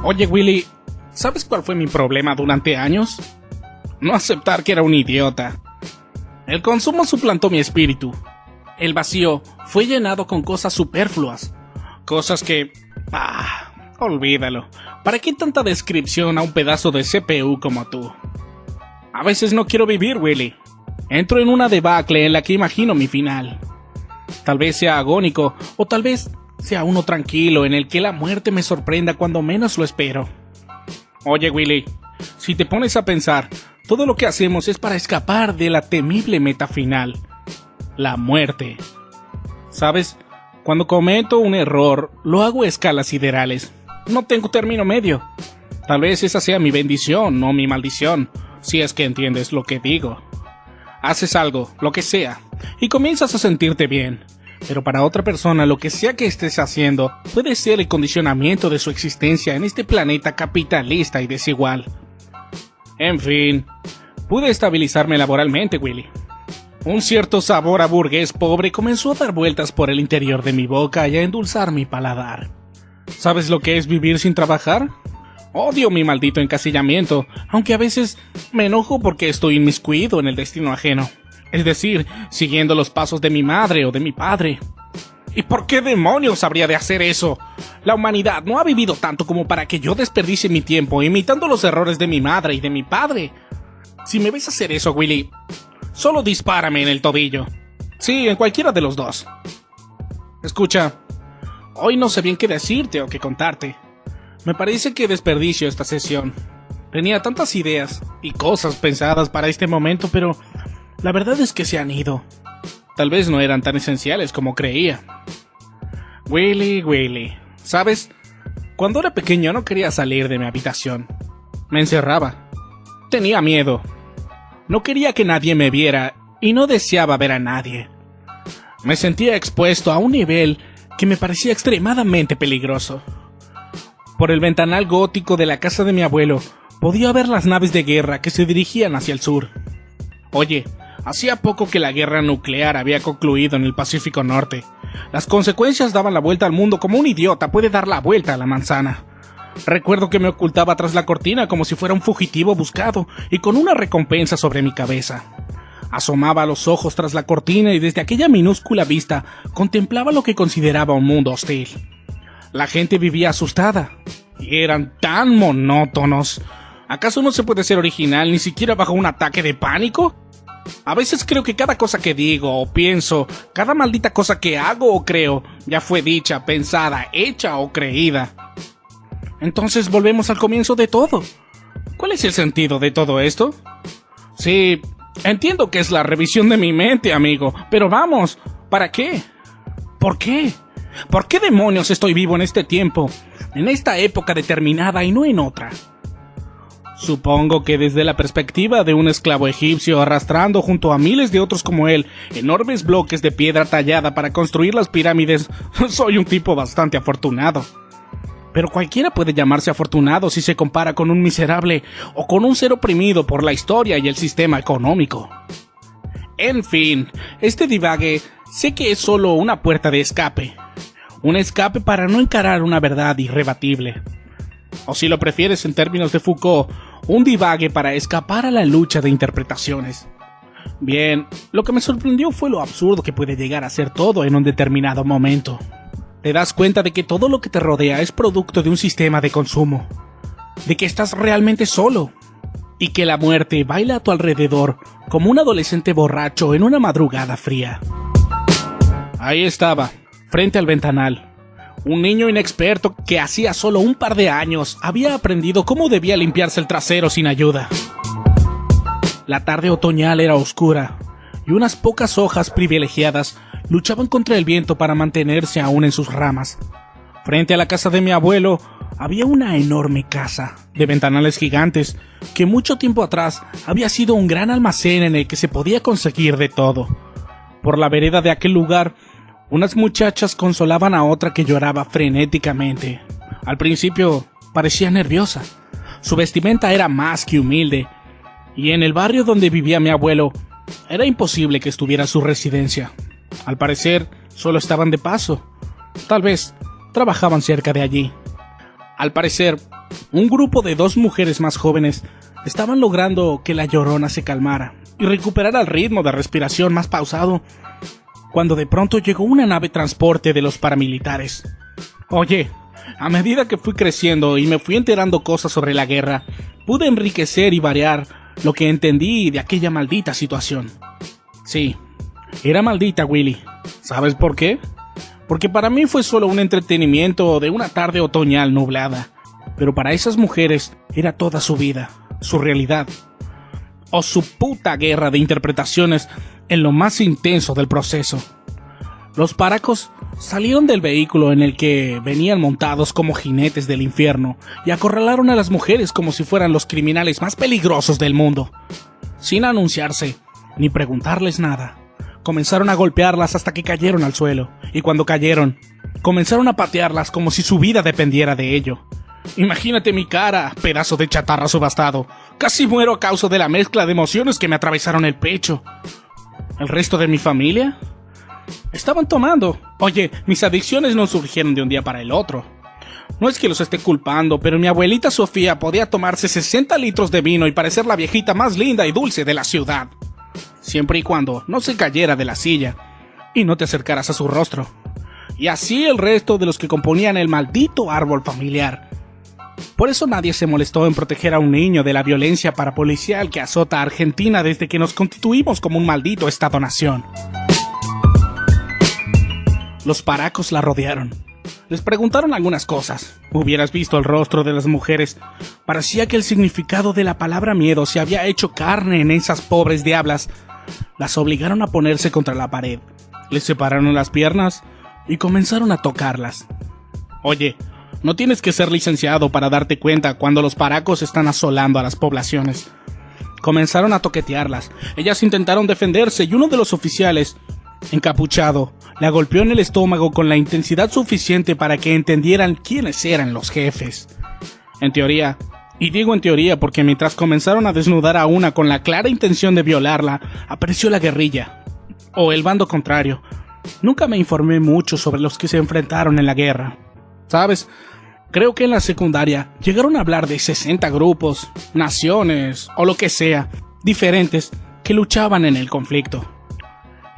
Oye, Willy, ¿sabes cuál fue mi problema durante años? No aceptar que era un idiota. El consumo suplantó mi espíritu. El vacío fue llenado con cosas superfluas. Cosas que... olvídalo. ¿Para qué tanta descripción a un pedazo de CPU como tú? A veces no quiero vivir, Willy. Entro en una debacle en la que imagino mi final. Tal vez sea agónico, o tal vez sea uno tranquilo en el que la muerte me sorprenda cuando menos lo espero. Oye, Willy, si te pones a pensar, todo lo que hacemos es para escapar de la temible meta final, la muerte. ¿Sabes? Cuando cometo un error, lo hago a escalas siderales. No tengo término medio. Tal vez esa sea mi bendición o mi maldición, si es que entiendes lo que digo. Haces algo, lo que sea, y comienzas a sentirte bien. Pero para otra persona, lo que sea que estés haciendo puede ser el condicionamiento de su existencia en este planeta capitalista y desigual. En fin, pude estabilizarme laboralmente, Willy. Un cierto sabor a burgués pobre comenzó a dar vueltas por el interior de mi boca y a endulzar mi paladar. ¿Sabes lo que es vivir sin trabajar? Odio mi maldito encasillamiento, aunque a veces me enojo porque estoy inmiscuido en el destino ajeno. Es decir, siguiendo los pasos de mi madre o de mi padre. ¿Y por qué demonios habría de hacer eso? La humanidad no ha vivido tanto como para que yo desperdicie mi tiempo imitando los errores de mi madre y de mi padre. Si me ves hacer eso, Willy, solo dispárame en el tobillo. Sí, en cualquiera de los dos. Escucha, hoy no sé bien qué decirte o qué contarte. Me parece que desperdicio esta sesión. Tenía tantas ideas y cosas pensadas para este momento, pero la verdad es que se han ido. Tal vez no eran tan esenciales como creía. Willy, ¿sabes? Cuando era pequeño no quería salir de mi habitación. Me encerraba. Tenía miedo. No quería que nadie me viera y no deseaba ver a nadie. Me sentía expuesto a un nivel que me parecía extremadamente peligroso. Por el ventanal gótico de la casa de mi abuelo podía ver las naves de guerra que se dirigían hacia el sur. Oye, hacía poco que la guerra nuclear había concluido en el Pacífico Norte. Las consecuencias daban la vuelta al mundo como un idiota puede dar la vuelta a la manzana. Recuerdo que me ocultaba tras la cortina como si fuera un fugitivo buscado y con una recompensa sobre mi cabeza. Asomaba los ojos tras la cortina y desde aquella minúscula vista contemplaba lo que consideraba un mundo hostil. La gente vivía asustada y eran tan monótonos. ¿Acaso no se puede ser original ni siquiera bajo un ataque de pánico? A veces creo que cada cosa que digo o pienso, cada maldita cosa que hago o creo, ya fue dicha, pensada, hecha o creída. Entonces volvemos al comienzo de todo. ¿Cuál es el sentido de todo esto? Sí, entiendo que es la revisión de mi mente, amigo, pero vamos, ¿para qué? ¿Por qué? ¿Por qué demonios estoy vivo en este tiempo, en esta época determinada y no en otra? Supongo que desde la perspectiva de un esclavo egipcio arrastrando junto a miles de otros como él enormes bloques de piedra tallada para construir las pirámides, soy un tipo bastante afortunado. Pero cualquiera puede llamarse afortunado si se compara con un miserable o con un ser oprimido por la historia y el sistema económico. En fin, este divague sé que es solo una puerta de escape. Un escape para no encarar una verdad irrebatible. O si lo prefieres en términos de Foucault, un divague para escapar a la lucha de interpretaciones. Bien, lo que me sorprendió fue lo absurdo que puede llegar a ser todo en un determinado momento. Te das cuenta de que todo lo que te rodea es producto de un sistema de consumo, de que estás realmente solo, y que la muerte baila a tu alrededor como un adolescente borracho en una madrugada fría. Ahí estaba, frente al ventanal, un niño inexperto que hacía solo un par de años había aprendido cómo debía limpiarse el trasero sin ayuda. La tarde otoñal era oscura, y unas pocas hojas privilegiadas luchaban contra el viento para mantenerse aún en sus ramas. Frente a la casa de mi abuelo había una enorme casa de ventanales gigantes que mucho tiempo atrás había sido un gran almacén en el que se podía conseguir de todo. Por la vereda de aquel lugar, unas muchachas consolaban a otra que lloraba frenéticamente. Al principio parecía nerviosa. Su vestimenta era más que humilde, y en el barrio donde vivía mi abuelo era imposible que estuviera su residencia. Al parecer, solo estaban de paso. Tal vez trabajaban cerca de allí. Al parecer, un grupo de 2 mujeres más jóvenes estaban logrando que la Llorona se calmara y recuperara el ritmo de respiración más pausado, cuando de pronto llegó una nave transporte de los paramilitares. Oye, a medida que fui creciendo y me fui enterando cosas sobre la guerra, pude enriquecer y variar lo que entendí de aquella maldita situación. Sí, era maldita, Willy. ¿Sabes por qué? Porque para mí fue solo un entretenimiento de una tarde otoñal nublada, pero para esas mujeres era toda su vida, su realidad, o su puta guerra de interpretaciones en lo más intenso del proceso. Los paracos salieron del vehículo en el que venían montados como jinetes del infierno y acorralaron a las mujeres como si fueran los criminales más peligrosos del mundo. Sin anunciarse, ni preguntarles nada, comenzaron a golpearlas hasta que cayeron al suelo, y cuando cayeron, comenzaron a patearlas como si su vida dependiera de ello. Imagínate mi cara, pedazo de chatarra subastado. Casi muero a causa de la mezcla de emociones que me atravesaron el pecho. ¿El resto de mi familia? Estaban tomando. Oye, mis adicciones no surgieron de un día para el otro. No es que los esté culpando, pero mi abuelita Sofía podía tomarse 60 litros de vino y parecer la viejita más linda y dulce de la ciudad, siempre y cuando no se cayera de la silla y no te acercaras a su rostro. Y así el resto de los que componían el maldito árbol familiar. Por eso nadie se molestó en proteger a un niño de la violencia parapolicial que azota a Argentina desde que nos constituimos como un maldito Estado-nación. Los paracos la rodearon. Les preguntaron algunas cosas. Hubieras visto el rostro de las mujeres. Parecía que el significado de la palabra miedo se había hecho carne en esas pobres diablas. Las obligaron a ponerse contra la pared. Les separaron las piernas y comenzaron a tocarlas. Oye, no tienes que ser licenciado para darte cuenta cuando los paracos están asolando a las poblaciones. Comenzaron a toquetearlas. Ellas intentaron defenderse y uno de los oficiales, encapuchado, la golpeó en el estómago con la intensidad suficiente para que entendieran quiénes eran los jefes. En teoría, y digo en teoría porque mientras comenzaron a desnudar a una con la clara intención de violarla, apareció la guerrilla, o el bando contrario. Nunca me informé mucho sobre los que se enfrentaron en la guerra. ¿Sabes? Creo que en la secundaria llegaron a hablar de 60 grupos, naciones, o lo que sea, diferentes, que luchaban en el conflicto.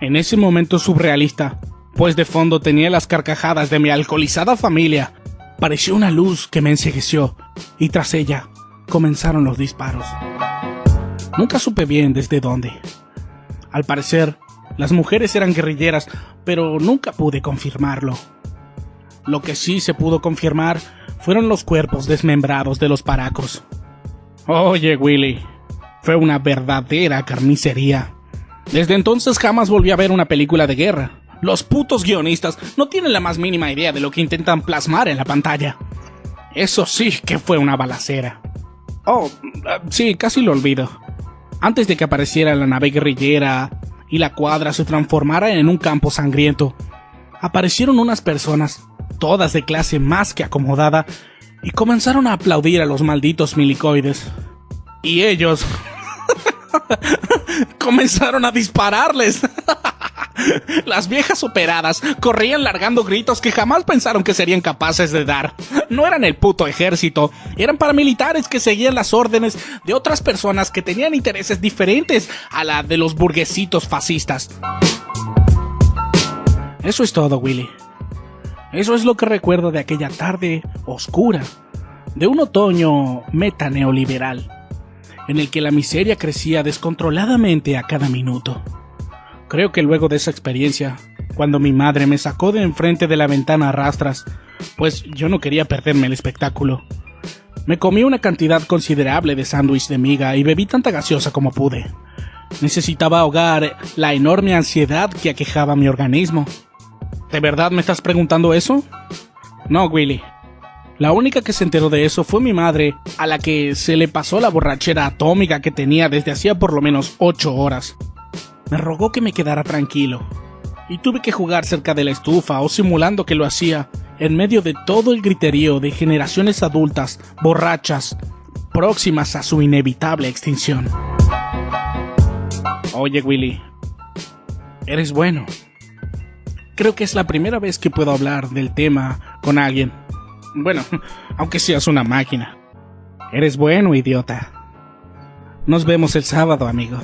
En ese momento surrealista, pues de fondo tenía las carcajadas de mi alcoholizada familia, pareció una luz que me encegueció, y tras ella comenzaron los disparos. Nunca supe bien desde dónde. Al parecer, las mujeres eran guerrilleras, pero nunca pude confirmarlo. Lo que sí se pudo confirmar fueron los cuerpos desmembrados de los paracos. Oye, Willy, fue una verdadera carnicería. Desde entonces jamás volví a ver una película de guerra. Los putos guionistas no tienen la más mínima idea de lo que intentan plasmar en la pantalla. Eso sí que fue una balacera. Sí, casi lo olvido. Antes de que apareciera la nave guerrillera y la cuadra se transformara en un campo sangriento, aparecieron unas personas, todas de clase más que acomodada, y comenzaron a aplaudir a los malditos milicoides. Y ellos comenzaron a dispararles. Las viejas operadas corrían largando gritos que jamás pensaron que serían capaces de dar. No eran el puto ejército, eran paramilitares que seguían las órdenes de otras personas que tenían intereses diferentes a la de los burguesitos fascistas. Eso es todo, Willy. Eso es lo que recuerdo de aquella tarde oscura, de un otoño metaneoliberal, en el que la miseria crecía descontroladamente a cada minuto. Creo que luego de esa experiencia, cuando mi madre me sacó de enfrente de la ventana a rastras, pues yo no quería perderme el espectáculo, me comí una cantidad considerable de sándwich de miga y bebí tanta gaseosa como pude. Necesitaba ahogar la enorme ansiedad que aquejaba mi organismo. ¿De verdad me estás preguntando eso? No, Willy. La única que se enteró de eso fue mi madre, a la que se le pasó la borrachera atómica que tenía desde hacía por lo menos 8 horas. Me rogó que me quedara tranquilo, y tuve que jugar cerca de la estufa o simulando que lo hacía, en medio de todo el griterío de generaciones adultas, borrachas, próximas a su inevitable extinción. Oye, Willy, eres bueno. Creo que es la primera vez que puedo hablar del tema con alguien. Bueno, aunque seas una máquina. Eres bueno, idiota. Nos vemos el sábado, amigo.